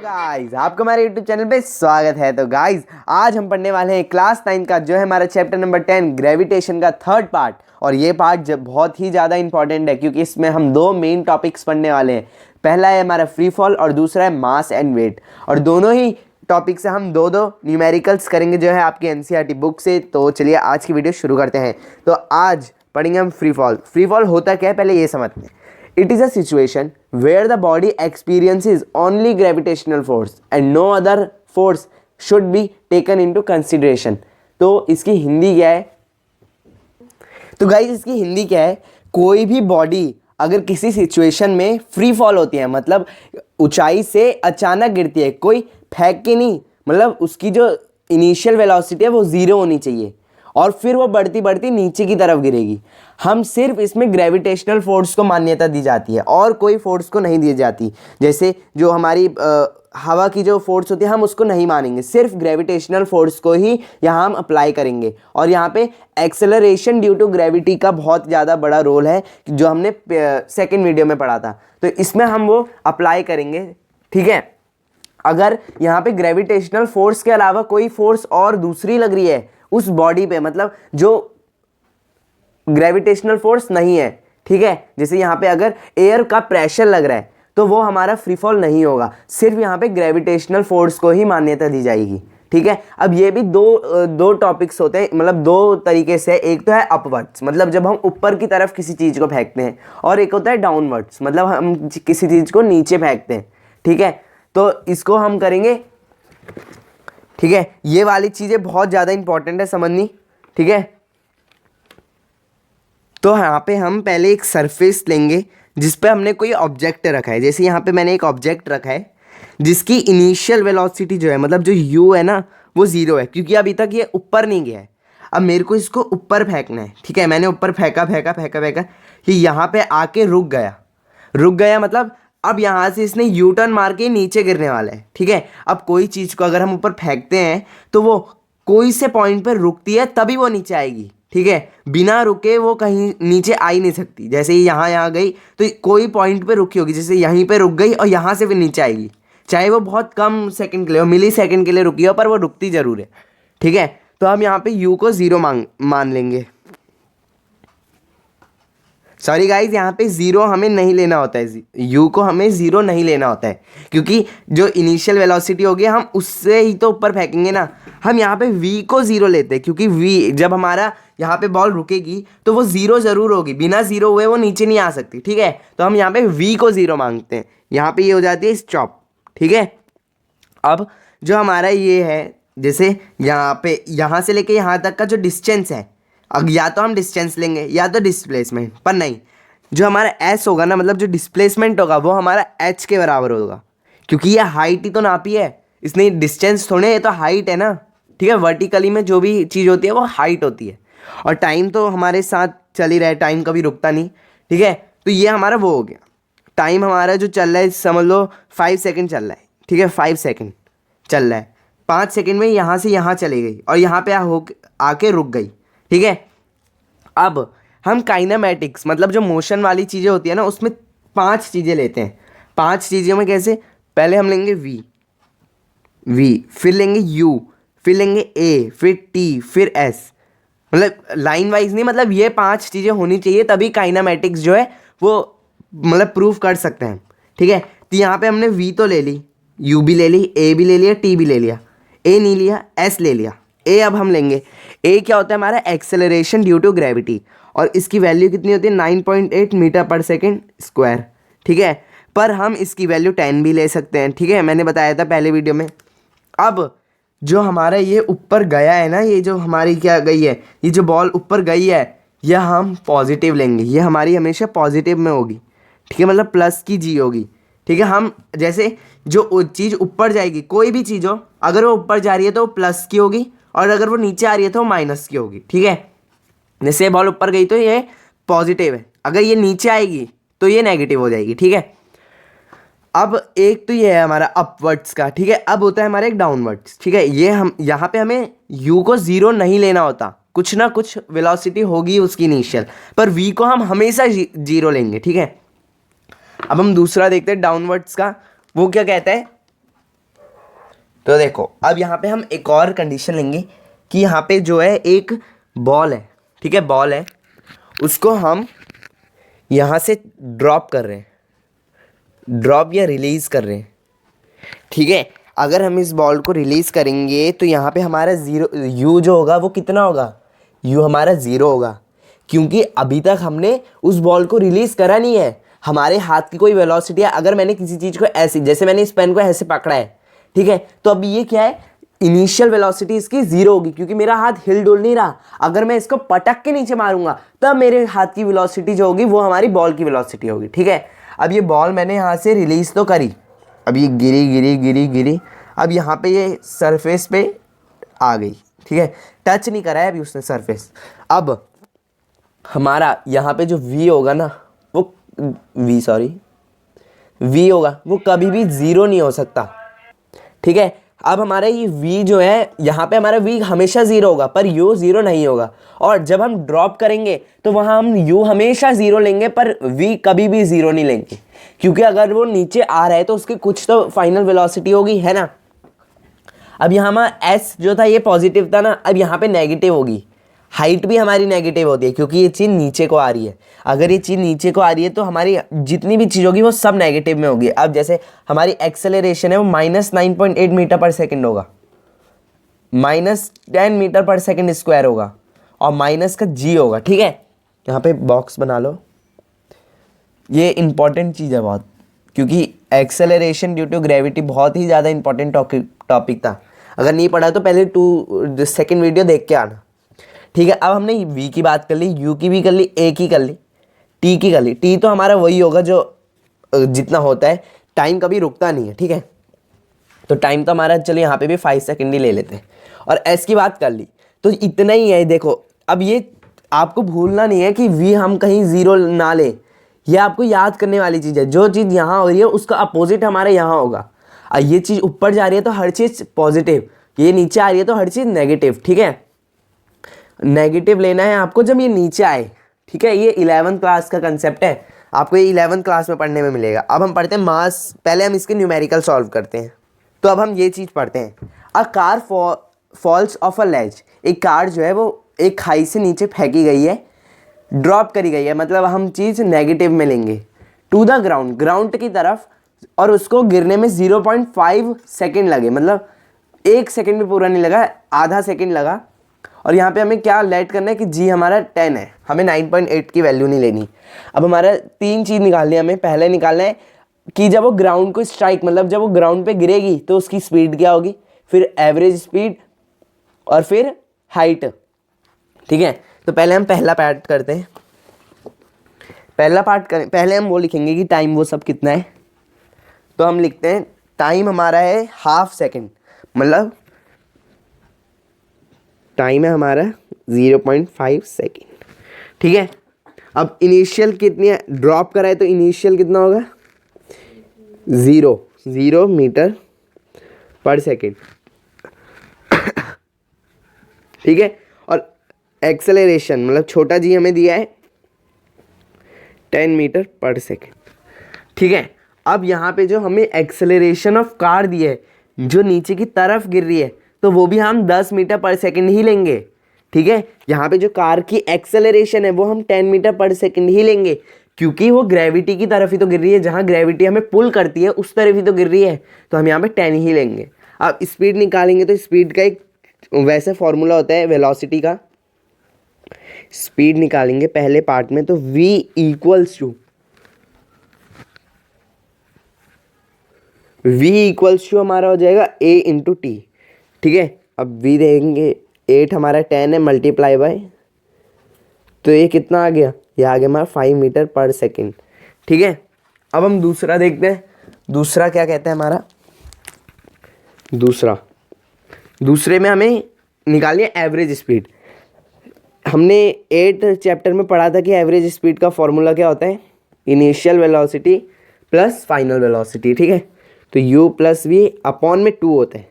Guys आपको हमारे YouTube channel पे स्वागत है। तो गाइस आज हम पढ़ने वाले हैं क्लास 9 का जो है हमारा चैप्टर नंबर 10 ग्रेविटेशन का थर्ड पार्ट। और ये पार्ट जब बहुत ही ज़्यादा इंपॉर्टेंट है क्योंकि इसमें हम दो मेन टॉपिक्स पढ़ने वाले हैं। पहला है हमारा फ्री फॉल और दूसरा है मास एंड वेट। और दोनों ही टॉपिक से हम दो न्यूमेरिकल्स करेंगे जो है आपकी NCERT बुक से। तो चलिए आज की वीडियो शुरू करते हैं। तो आज पढ़ेंगे हम फ्री फॉल। फ्री फॉल होता क्या है पहले ये समझते हैं। It is a situation where the body experiences only gravitational force and no other force should be taken into consideration। तो इसकी हिंदी क्या है? तो गाइस इसकी हिंदी क्या है? कोई भी बॉडी अगर किसी सिचुएशन में फ्री फॉल होती है, मतलब ऊंचाई से अचानक गिरती है, कोई फेंक के नहीं, मतलब उसकी जो इनिशियल वेलोसिटी है वो ज़ीरो होनी चाहिए और फिर वो बढ़ती बढ़ती नीचे की तरफ गिरेगी। हम सिर्फ इसमें ग्रेविटेशनल फोर्स को मान्यता दी जाती है और कोई फोर्स को नहीं दी जाती। जैसे जो हमारी हवा की जो फोर्स होती है हम उसको नहीं मानेंगे, सिर्फ ग्रेविटेशनल फोर्स को ही यहाँ हम अप्लाई करेंगे। और यहाँ पे एक्सेलरेशन ड्यू टू ग्रेविटी का बहुत ज़्यादा बड़ा रोल है जो हमने सेकेंड वीडियो में पढ़ा था। तो इसमें हम वो अप्लाई करेंगे, ठीक है। अगर यहाँ पे ग्रेविटेशनल फोर्स के अलावा कोई फोर्स और दूसरी लग रही है उस बॉडी पे, मतलब जो ग्रेविटेशनल फोर्स नहीं है, ठीक है, जैसे यहाँ पे अगर एयर का प्रेशर लग रहा है तो वो हमारा फ्री फॉल नहीं होगा, सिर्फ यहाँ पे ग्रेविटेशनल फोर्स को ही मान्यता दी जाएगी, ठीक है। अब ये भी दो टॉपिक्स होते हैं, मतलब दो तरीके से। एक तो है अपवर्ड्स, मतलब जब हम ऊपर की तरफ किसी चीज़ को फेंकते हैं, और एक होता है डाउनवर्ड्स, मतलब हम किसी चीज़ को नीचे फेंकते हैं, ठीक है। तो इसको हम करेंगे, ठीक है। ये वाली चीज़ें बहुत ज़्यादा इंपॉर्टेंट है समझनी, ठीक है। तो यहाँ पे हम पहले एक सरफेस लेंगे जिस पे हमने कोई ऑब्जेक्ट रखा है। जैसे यहाँ पे मैंने एक ऑब्जेक्ट रखा है जिसकी इनिशियल वेलोसिटी जो है, मतलब जो u है ना, वो ज़ीरो है क्योंकि अभी तक ये ऊपर नहीं गया है। अब मेरे को इसको ऊपर फेंकना है, ठीक है। मैंने ऊपर फेंका फेंका फेंका फेंका, ये यहाँ पे आके रुक गया, मतलब अब यहाँ से इसने यू टर्न मार के नीचे गिरने वाला है, ठीक है। अब कोई चीज़ को अगर हम ऊपर फेंकते हैं तो वो कोई से पॉइंट पर रुकती है तभी वो नीचे आएगी, ठीक है। बिना रुके वो कहीं नीचे आ ही नहीं सकती। जैसे ये यहाँ गई तो कोई पॉइंट पे रुकी होगी, जैसे यहीं पे रुक गई और यहाँ से फिर नीचे आएगी, चाहे वो बहुत कम सेकंड के लिए हो, मिली सेकंड के लिए रुकी हो, पर वो रुकती ज़रूर है, ठीक है। तो हम यहाँ पे यू को ज़ीरो मान लेंगे। सॉरी गाइज, यहाँ पे ज़ीरो हमें नहीं लेना होता है, यू को हमें ज़ीरो नहीं लेना होता है क्योंकि जो इनिशियल वेलोसिटी होगी हम उससे ही तो ऊपर फेंकेंगे ना। हम यहाँ पे v को ज़ीरो लेते हैं क्योंकि v जब हमारा यहाँ पे बॉल रुकेगी तो वो ज़ीरो ज़रूर होगी, बिना ज़ीरो हुए वो नीचे नहीं आ सकती, ठीक है। तो हम यहाँ पे v को ज़ीरो मांगते हैं, यहाँ पे ये हो जाती है स्टॉप, ठीक है। अब जो हमारा ये है, जैसे यहाँ पे यहाँ से लेके यहाँ तक का जो डिस्टेंस है, अब या तो हम डिस्टेंस लेंगे या तो डिस्प्लेसमेंट, पर नहीं, जो हमारा s होगा ना, मतलब जो डिस्प्लेसमेंट होगा वो हमारा h के बराबर होगा क्योंकि ये हाइट ही तो नापी है इसने, डिस्टेंस थोड़े, ये तो हाइट है ना, ठीक है। वर्टिकली में जो भी चीज़ होती है वो हाइट होती है और टाइम तो हमारे साथ चल ही रहा है, टाइम कभी रुकता नहीं, ठीक है। तो ये हमारा वो हो गया, टाइम हमारा जो चल रहा है समझ लो 5 सेकेंड चल रहा है, ठीक है। 5 सेकेंड चल रहा है, 5 सेकेंड में यहाँ से यहाँ चली गई और यहाँ पे आके रुक गई, ठीक है। अब हम काइनेमैटिक्स, मतलब जो मोशन वाली चीज़ें होती है ना, उसमें 5 चीज़ें लेते हैं। 5 चीज़ों में कैसे, पहले हम लेंगे v, फिर लेंगे u, फिर लेंगे a, फिर t, फिर s, मतलब लाइन वाइज नहीं, मतलब ये 5 चीज़ें होनी चाहिए तभी काइनेमैटिक्स जो है वो मतलब प्रूफ कर सकते हैं, ठीक है। तो यहाँ पे हमने v तो ले ली, u भी ले ली, a भी ले लिया, t भी ले लिया, a नहीं लिया, s ले लिया। a अब हम लेंगे, a क्या होता है हमारा एक्सेलरेशन ड्यू टू ग्रेविटी, और इसकी वैल्यू कितनी होती है 9.8 मीटर पर सेकेंड स्क्वायर, ठीक है। पर हम इसकी वैल्यू 10 भी ले सकते हैं, ठीक है, मैंने बताया था पहले वीडियो में। अब जो हमारा ये ऊपर गया है ना, ये जो हमारी क्या गई है, ये जो बॉल ऊपर गई है, यह हम पॉजिटिव लेंगे, ये हमारी हमेशा पॉजिटिव में होगी, ठीक है, मतलब प्लस की जी होगी, ठीक है। हम जैसे जो चीज़ ऊपर जाएगी, कोई भी चीज़ हो, अगर वो ऊपर जा रही है तो वो प्लस की होगी और अगर वो नीचे आ रही है तो वो माइनस की होगी, ठीक है। जैसे बॉल ऊपर गई तो ये पॉजिटिव है, अगर ये नीचे आएगी तो ये नेगेटिव हो जाएगी, ठीक है। अब एक तो ये है हमारा अपवर्ड्स का, ठीक है। अब होता है हमारा एक डाउनवर्ड्स, ठीक है। ये हम यहाँ पे हमें u को ज़ीरो नहीं लेना होता, कुछ ना कुछ वेलोसिटी होगी उसकी इनिशियल, पर v को हम हमेशा ज़ीरो लेंगे, ठीक है। अब हम दूसरा देखते हैं डाउनवर्ड्स का, वो क्या कहता है, तो देखो अब यहाँ पे हम एक और कंडीशन लेंगे कि यहाँ पे जो है एक बॉल है, ठीक है, बॉल है, उसको हम यहाँ से ड्रॉप कर रहे हैं, ड्रॉप या रिलीज़ कर रहे हैं, ठीक है। अगर हम इस बॉल को रिलीज़ करेंगे तो यहाँ पे हमारा ज़ीरो यू जो होगा वो कितना होगा, यू हमारा ज़ीरो होगा, क्योंकि अभी तक हमने उस बॉल को रिलीज़ करा नहीं है। हमारे हाथ की कोई वेलोसिटी है, अगर मैंने किसी चीज़ को ऐसे, जैसे मैंने इस पेन को ऐसे पकड़ा है, ठीक है, तो अब ये क्या है, इनिशियल वेलोसिटी इसकी ज़ीरो होगी, क्योंकि मेरा हाथ हिल डुल नहीं रहा। अगर मैं इसको पटक के नीचे मारूंगा तब मेरे हाथ की वेलोसिटी जो होगी वो हमारी बॉल की वेलोसिटी होगी, ठीक है। अब ये बॉल मैंने यहाँ से रिलीज़ तो करी, अब ये गिरी गिरी गिरी गिरी, अब यहाँ पे ये सरफेस पे आ गई, ठीक है, टच नहीं करा है अभी उसने सरफेस। अब हमारा यहाँ पे जो v होगा ना, वो v होगा, वो कभी भी ज़ीरो नहीं हो सकता, ठीक है। अब हमारा ये v जो है, यहाँ पे हमारा v हमेशा ज़ीरो होगा पर u ज़ीरो नहीं होगा, और जब हम ड्रॉप करेंगे तो वहाँ हम u हमेशा ज़ीरो लेंगे पर v कभी भी ज़ीरो नहीं लेंगे, क्योंकि अगर वो नीचे आ रहा है तो उसकी कुछ तो फाइनल वेलोसिटी होगी, है ना। अब यहाँ हमारा s जो था ये पॉजिटिव था ना, अब यहाँ पे नेगेटिव होगी। हाइट भी हमारी नेगेटिव होती है क्योंकि ये चीज़ नीचे को आ रही है। अगर ये चीज़ नीचे को आ रही है तो हमारी जितनी भी चीज़ होगी वो सब नेगेटिव में होगी। अब जैसे हमारी एक्सेलरेशन है वो -9.8 मीटर पर सेकंड होगा, -10 मीटर पर सेकंड स्क्वायर होगा, और माइनस का g होगा, ठीक है। यहाँ पे बॉक्स बना लो, ये इंपॉर्टेंट चीज़ है बहुत, क्योंकि एक्सेलरेशन ड्यू टू ग्रेविटी बहुत ही ज़्यादा इंपॉर्टेंट टॉपिक था। अगर नहीं पढ़ा तो पहले सेकेंड वीडियो देख के आना, ठीक है। अब हमने v की बात कर ली, u की भी कर ली, a की कर ली, t की कर ली। t तो हमारा वही होगा जो जितना होता है, टाइम कभी रुकता नहीं है, ठीक है। तो टाइम तो हमारा चलिए यहाँ पे भी 5 सेकेंड ही ले लेते हैं। और s की बात कर ली तो इतना ही है। देखो अब ये आपको भूलना नहीं है कि v हम कहीं ज़ीरो ना ले, ये आपको याद करने वाली चीज़ है। जो चीज़ यहाँ हो रही है उसका अपोजिट हमारा यहाँ होगा। ये चीज़ ऊपर जा रही है तो हर चीज़ पॉजिटिव, ये नीचे आ रही है तो हर चीज़ नेगेटिव, ठीक है। नेगेटिव लेना है आपको जब ये नीचे आए, ठीक है। ये 11th क्लास का कंसेप्ट है, आपको ये 11th क्लास में पढ़ने में मिलेगा। अब हम पढ़ते हैं मास, पहले हम इसके न्यूमेरिकल सॉल्व करते हैं। तो अब हम ये चीज़ पढ़ते हैं, a car falls off a ledge, एक कार जो है वो एक खाई से नीचे फेंकी गई है, ड्रॉप करी गई है, मतलब हम चीज़ नेगेटिव में लेंगे, टू द ग्राउंड, ग्राउंड की तरफ, और उसको गिरने में 0.5 सेकेंड लगे, मतलब 1 सेकेंड भी पूरा नहीं लगा, आधा सेकेंड लगा। और यहाँ पे हमें क्या लेट करना है कि g हमारा 10 है, हमें 9.8 की वैल्यू नहीं लेनी। अब हमारा 3 चीज़ निकालनी है हमें। पहले निकालना है कि जब वो ग्राउंड को स्ट्राइक, मतलब जब वो ग्राउंड पे गिरेगी तो उसकी स्पीड क्या होगी, फिर एवरेज स्पीड, और फिर हाइट, ठीक है। तो पहले हम पहला पार्ट करते हैं। पहला पार्ट करें, पहले हम वो लिखेंगे कि टाइम वो सब कितना है। तो हम लिखते हैं टाइम हमारा है ½ सेकेंड, मतलब टाइम है हमारा 0.5 सेकेंड, ठीक है। अब इनिशियल कितनी है, ड्रॉप करा है तो इनिशियल कितना होगा, 0 मीटर पर सेकेंड, ठीक है। और एक्सेलरेशन मतलब छोटा जी हमें दिया है 10 मीटर पर सेकेंड, ठीक है। अब यहाँ पे जो हमें एक्सेलरेशन ऑफ कार दी है जो नीचे की तरफ गिर रही है, तो वो भी हम 10 मीटर पर सेकेंड ही लेंगे, ठीक है। यहाँ पे जो कार की एक्सेलरेशन है वो हम 10 मीटर पर सेकेंड ही लेंगे, क्योंकि वो ग्रेविटी की तरफ ही तो गिर रही है, जहाँ ग्रेविटी हमें पुल करती है उस तरफ ही तो गिर रही है, तो हम यहाँ पे 10 ही लेंगे। अब स्पीड निकालेंगे तो स्पीड का एक वैसे फॉर्मूला होता है वेलोसिटी का, स्पीड निकालेंगे पहले पार्ट में तो v इक्वल्स टू हमारा हो जाएगा a इंटू टी, ठीक है। अब v देंगे, 8 हमारा 10 है, मल्टीप्लाई बाय, तो ये कितना आ गया, ये आ गया हमारा 5 मीटर पर सेकेंड, ठीक है। अब हम दूसरा देखते हैं, दूसरा क्या कहता है हमारा, दूसरे में हमें निकालिए एवरेज स्पीड। हमने 8 चैप्टर में पढ़ा था कि एवरेज स्पीड का फॉर्मूला क्या होता है, initial velocity plus final velocity, ठीक है। तो u प्लस वी अपॉन में 2 होता है,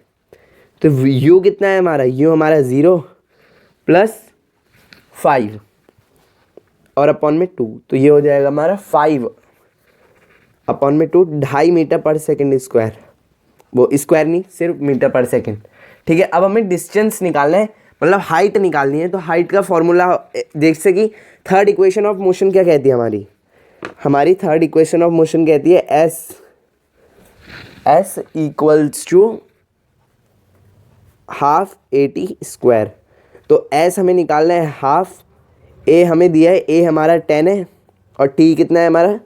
तो u कितना है हमारा, u हमारा 0 प्लस 5 और अपॉन में 2, तो ये हो जाएगा हमारा 5 अपॉन में 2, 2.5 मीटर पर सेकेंड स्क्वायर, वो स्क्वायर नहीं, सिर्फ मीटर पर सेकेंड। ठीक है, अब हमें डिस्टेंस निकालना है, मतलब हाइट निकालनी है। तो हाइट का फॉर्मूला जैसे कि थर्ड इक्वेशन ऑफ मोशन क्या कहती है हमारी थर्ड इक्वेशन ऑफ मोशन कहती है S equals to half AT square. तो एस हमें निकालना है हाफ, ए हमें दिया है, ए हमारा 10 है और टी कितना है हमारा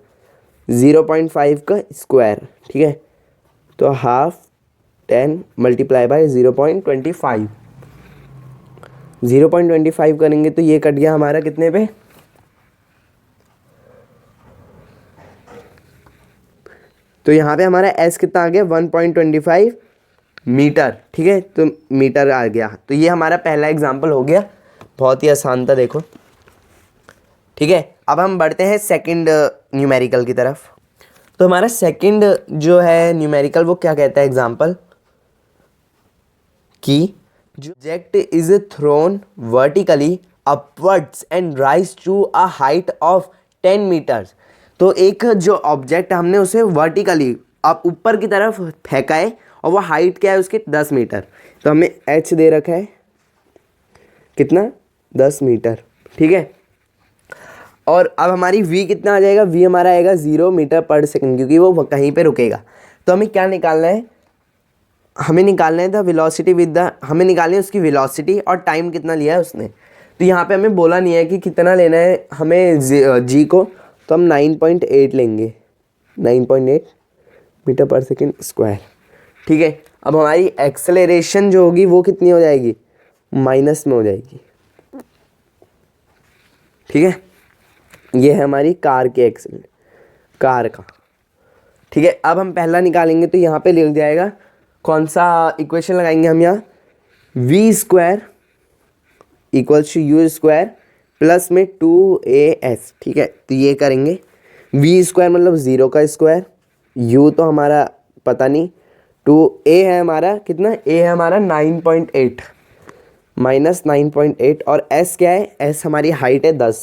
0.5 का स्क्वायर। ठीक है, तो हाफ 10 मल्टीप्लाई बाय 0.25, 0.25 करेंगे तो ये कट गया हमारा कितने पे, तो यहाँ पे हमारा एस कितना आ गया 1.25 मीटर। ठीक है, तो मीटर आ गया। तो ये हमारा पहला एग्जाम्पल हो गया, बहुत ही आसान था देखो। ठीक है, अब हम बढ़ते हैं सेकंड न्यूमेरिकल की तरफ। तो हमारा सेकंड जो है न्यूमेरिकल वो क्या कहता है एग्जाम्पल कि जो object is thrown vertically upwards and rise to a height of 10 meters. तो एक जो ऑब्जेक्ट हमने उसे वर्टिकली अब ऊपर की तरफ फेंका है और वो हाइट क्या है उसकी 10 मीटर। तो हमें एच दे रखा है कितना 10 मीटर। ठीक है, और अब हमारी v कितना आ जाएगा, v हमारा आएगा 0 मीटर पर सेकंड, क्योंकि वो कहीं पे रुकेगा। तो हमें क्या निकालना है, हमें निकालना है हमें निकालनी है उसकी वेलोसिटी और टाइम कितना लिया है उसने। तो यहाँ पे हमें बोला नहीं है कि कितना लेना है हमें g को, तो हम 9.8 लेंगे, 9.8 मीटर पर सेकंड स्क्वायर। ठीक है, अब हमारी एक्सेलरेशन जो होगी वो कितनी हो जाएगी, माइनस में हो जाएगी। ठीक है, ये है हमारी कार का। ठीक है, अब हम पहला निकालेंगे तो यहाँ पे लिख जाएगा, कौन सा इक्वेशन लगाएंगे हम यहाँ, v square equals to u square plus में 2as। ठीक है, तो ये करेंगे, v स्क्वायर मतलब 0 का स्क्वायर, u तो हमारा पता नहीं, 2a है हमारा कितना, a है हमारा 9.8 माइनस 9.8 और s क्या है, s हमारी हाइट है 10।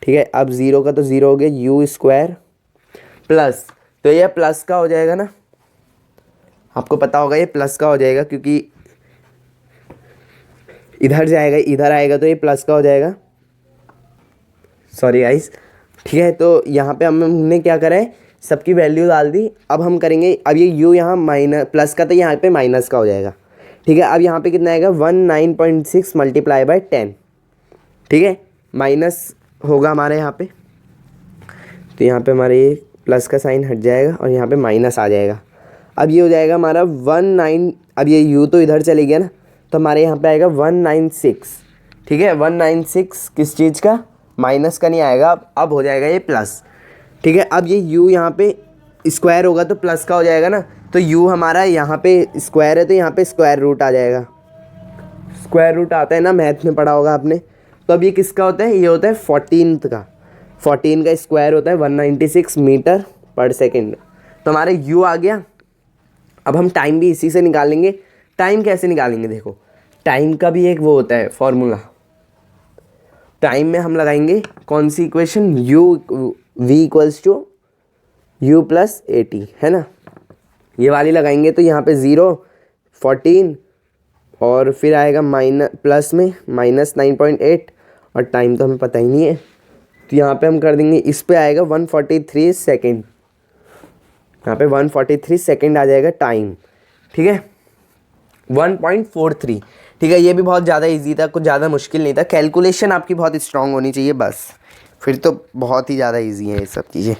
ठीक है, अब 0 का तो 0 हो गया, यू स्क्वायर प्लस, तो ये प्लस का हो जाएगा ना, आपको पता होगा ये प्लस का हो जाएगा क्योंकि इधर जाएगा इधर आएगा तो ये प्लस का हो जाएगा, सॉरी गाइस। ठीक है, तो यहाँ पे हमने क्या करा है, सबकी वैल्यू डाल दी। अब हम करेंगे, अब ये u यहाँ माइनस प्लस का तो यहाँ पे माइनस का हो जाएगा। ठीक है, अब यहाँ पे कितना आएगा 19.6 मल्टीप्लाई बाय 10। ठीक है, माइनस होगा हमारे यहाँ पे, तो यहाँ पे हमारे ये प्लस का साइन हट जाएगा और यहाँ पे माइनस आ जाएगा। अब ये हो जाएगा हमारा 19, अब ये u तो इधर चले गया ना, तो हमारे यहाँ पे आएगा 196। ठीक है, 196 किस चीज़ का, माइनस का नहीं आएगा, अब हो जाएगा ये प्लस। ठीक है, अब ये u यहाँ पे स्क्वायर होगा तो प्लस का हो जाएगा ना, तो u हमारा यहाँ पे स्क्वायर है तो यहाँ पे स्क्वायर रूट आ जाएगा, स्क्वायर रूट आता है ना, मैथ में पढ़ा होगा आपने। तो अब ये किसका होता है, ये होता है 14 का, 14 का स्क्वायर होता है 196 मीटर पर सेकेंड। तो हमारे u आ गया। अब हम टाइम भी इसी से निकालेंगे। टाइम कैसे निकालेंगे, देखो टाइम का भी एक वो होता है फॉर्मूला। टाइम में हम लगाएंगे कौन सी equation, v equals to u plus AT, है ना, ये वाली लगाएंगे। तो यहाँ पे 0 14 और फिर आएगा माइनस प्लस में माइनस 9.8 और टाइम तो हमें पता ही नहीं है, तो यहाँ पे हम कर देंगे, इस पे आएगा 143 सेकेंड, यहाँ पे 143 सेकेंड आ जाएगा टाइम। ठीक है, 1.43। ठीक है, ये भी बहुत ज़्यादा इजी था, कुछ ज़्यादा मुश्किल नहीं था। कैलकुलेशन आपकी बहुत स्ट्रांग होनी चाहिए बस, फिर तो बहुत ही ज़्यादा इजी है ये सब चीज़ें।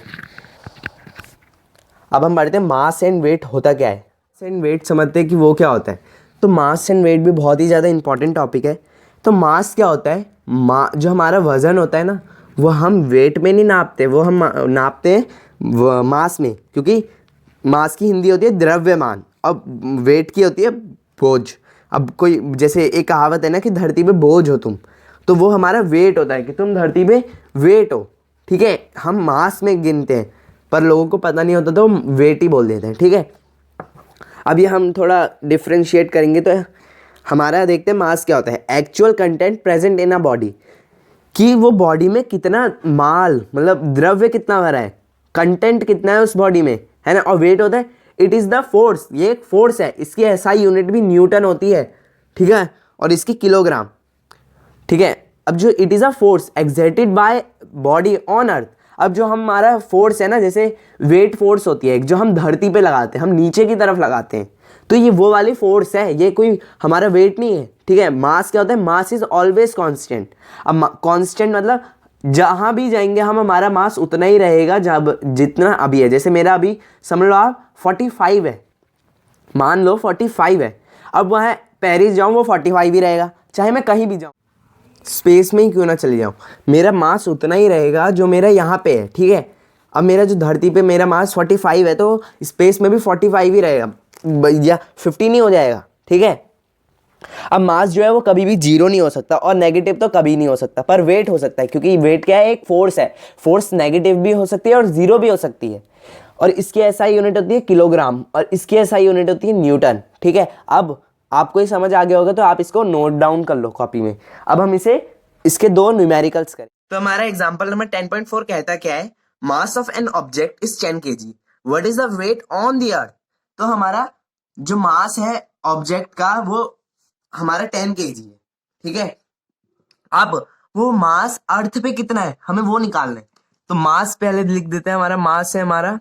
अब हम बढ़ते हैं मास एंड वेट होता क्या है। मास एंड वेट समझते हैं कि वो क्या होता है। तो मास एंड वेट भी बहुत ही ज़्यादा इंपॉर्टेंट टॉपिक है। तो मास क्या होता है, जो हमारा वज़न होता है ना, वो हम वेट में नहीं नापते, वो हम नापते हैं मास में, क्योंकि मास की हिंदी होती है द्रव्यमान, अब वेट की होती है बोझ। अब कोई जैसे एक कहावत है ना कि धरती पे बोझ हो तुम, तो वो हमारा वेट होता है कि तुम धरती पे वेट हो। ठीक है, हम मास में गिनते हैं पर लोगों को पता नहीं होता तो वेट ही बोल देते हैं। ठीक है, अब ये हम थोड़ा डिफ्रेंशिएट करेंगे तो हमारा देखते हैं मास क्या होता है, actual content present in a body, कि वो बॉडी में कितना माल मतलब द्रव्य कितना भरा है, कंटेंट कितना है उस बॉडी में, है ना। और वेट होता है इट इज द फोर्स, ये एक फोर्स है, इसकी एसआई यूनिट भी न्यूटन होती है, ठीक है, और इसकी किलोग्राम, ठीक है। अब जो it is a force exerted by body on earth, अब जो हमारा फोर्स है ना, जैसे वेट फोर्स होती है जो हम धरती पे लगाते हैं, हम नीचे की तरफ लगाते हैं, तो ये वो वाली फोर्स है, ये कोई हमारा वेट नहीं है, ठीक है। मास क्या होता है, मास इज ऑलवेज कांस्टेंट। अब कांस्टेंट मतलब जहां भी जाएंगे हम, हमारा मास उतना ही रहेगा जब जितना अभी है। जैसे मेरा अभी समझ लो आप 45 है, मान लो 45 है, अब वह पेरिस जाऊं वो 45 ही रहेगा, चाहे मैं कहीं भी जाऊं, स्पेस में ही क्यों ना चले जाऊं, मेरा मास उतना ही रहेगा जो मेरा यहाँ पे है, ठीक है। अब मेरा जो धरती पे मेरा मास 45 है, तो स्पेस में भी 45 ही रहेगा, या 50 नहीं हो जाएगा, ठीक है। अब मास जो है वो कभी भी जीरो नहीं हो सकता, और नेगेटिव तो कभी नहीं हो सकता, पर वेट हो सकता है, क्योंकि वेट क्या है, एक फोर्स है, फोर्स नेगेटिव भी हो सकती है और जीरो भी हो सकती है, और इसकी एसआई यूनिट होती है किलोग्राम, और इसकी एसआई यूनिट होती है न्यूटन, ठीक है। अब आपको ये समझ आ गया होगा, तो आप इसको नोट डाउन कर लो कॉपी में। अब हम इसे इसके दो न्यूमेरिकल्स करें। तो हमारा एग्जांपल नंबर 10.4 कहता क्या है, mass of an object is 10 kg, what is the weight on the earth. तो हमारा जो मास है ऑब्जेक्ट का वो हमारा 10 kg है, ठीक है। अब वो मास अर्थ पे कितना है हमें वो निकालना है, तो मास पहले लिख देते हैं, हमारा मास है हमारा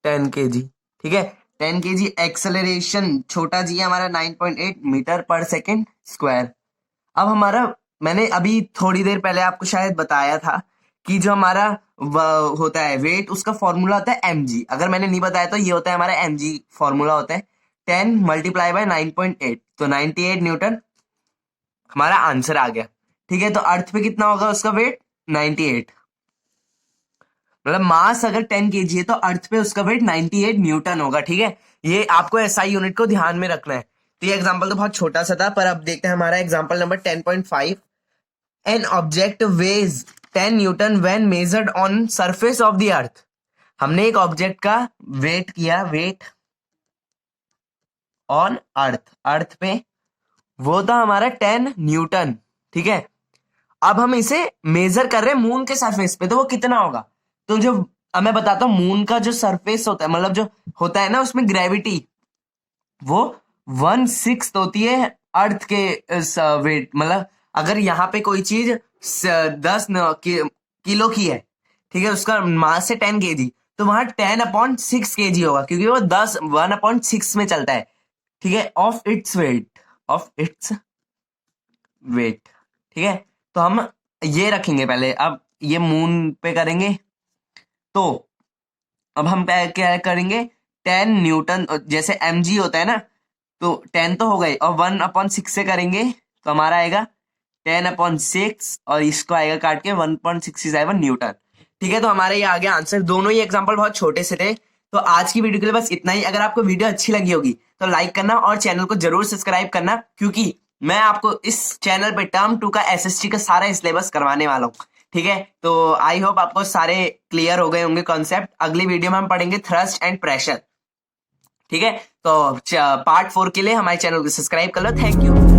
10 kg, ठीक है। 10 kg, एक्सेलरेशन छोटा जी है हमारा 9.8 मीटर पर सेकेंड स्क्वायर। अब हमारा, मैंने अभी थोड़ी देर पहले आपको शायद बताया था कि जो हमारा होता है वेट, उसका फॉर्मूला होता है mg। अगर मैंने नहीं बताया तो ये होता है हमारा mg फॉर्मूला होता है 10 मल्टीप्लाई बाय 9.8, तो 98 न्यूटन हमारा आंसर आ गया, ठीक है। तो अर्थ पे कितना होगा उसका वेट, 98, मतलब मास अगर 10 kg है तो अर्थ पे उसका वेट 98 न्यूटन होगा, ठीक है। ये आपको एसआई यूनिट को ध्यान में रखना है। तो ये एग्जांपल तो बहुत छोटा सा था, पर अब देखते हैं हमारा example number 10.5। An object weighs 10 newton when measured on surface of the earth. हमने एक ऑब्जेक्ट का वेट किया, वेट ऑन अर्थ, अर्थ पे, वो था हमारा 10 न्यूटन, ठीक है। अब हम इसे मेजर कर रहे हैं मून के सरफेस पे, तो वो कितना होगा। तो जो, अब मैं बताता हूँ, मून का जो सरफेस होता है, मतलब जो होता है ना, उसमें ग्रेविटी वो 1/6 होती है अर्थ के वेट। मतलब अगर यहाँ पे कोई चीज 10 किलो की है, ठीक है, उसका मास है 10 kg, तो वहां 10/6 kg होगा, क्योंकि वो 1/6 में चलता है, ठीक है, of its weight, of its weight, ठीक है। तो हम ये रखेंगे पहले, अब ये मून पे करेंगे, तो अब हम क्या करेंगे, 10 न्यूटन, जैसे mg होता है ना, तो 10 तो हो गए, और 1/6 से करेंगे तो हमारा आएगा 10/6, और इसको आएगा काट के 1.67 न्यूटन, ठीक है। तो हमारे ये आ गया आंसर। दोनों ही एग्जांपल बहुत छोटे से थे। तो आज की वीडियो के लिए बस इतना ही। अगर आपको वीडियो अच्छी लगी होगी तो लाइक करना और चैनल को जरूर सब्सक्राइब करना, क्योंकि मैं आपको इस चैनल पे टर्म 2 का एसएसटी का सारा सिलेबस करवाने वाला हूँ, ठीक है। तो आई होप आपको सारे क्लियर हो गए होंगे कॉन्सेप्ट। अगली वीडियो में हम पढ़ेंगे थ्रस्ट एंड प्रेशर, ठीक है। तो पार्ट 4 के लिए हमारे चैनल को सब्सक्राइब कर लो। Thank you.